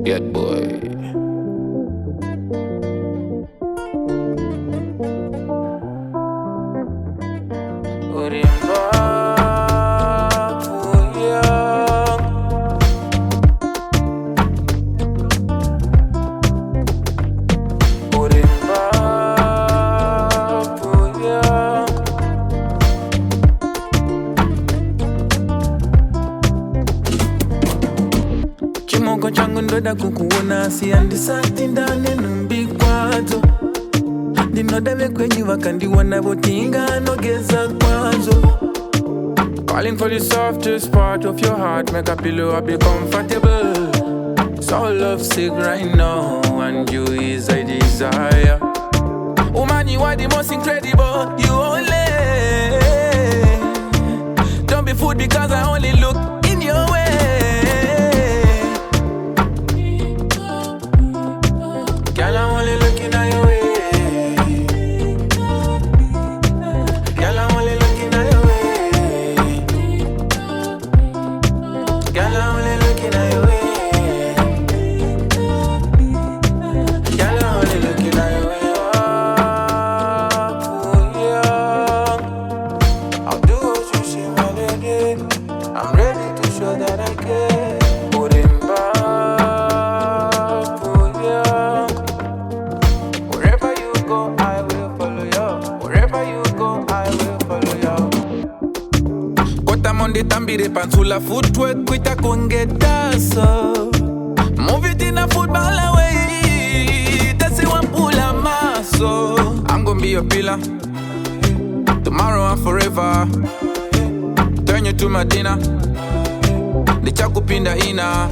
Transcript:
Yardbwoy. Chimoko changu ndoda kukuona siandisati ndani numbikwazo ndinodave kwenye wakandiwana votinga nogeza kwazo. Calling for the softest part of your heart, make a pillow up, be comfortable. So love sick right now, and you is a desire. Woman, you are the most incredible, you only. Don't be fooled because I only look in your way. Girl, I'm only looking at your way. Girl, I'm only looking at your way. Girl, I'm only looking at your way. Girl, I'm only looking at your way. I'll do what you say, my lady. I'm ready to show that I care. Put him back. Wherever you go, I will follow you. Wherever you go, I will follow you. Kota monde tambire pansula footwork kwita kongeta so. Move it in a football away. That's it one pull a maso. I'm gonna be your pillar. Tomorrow and forever. Turn you to my dinner. The chakupinda ina.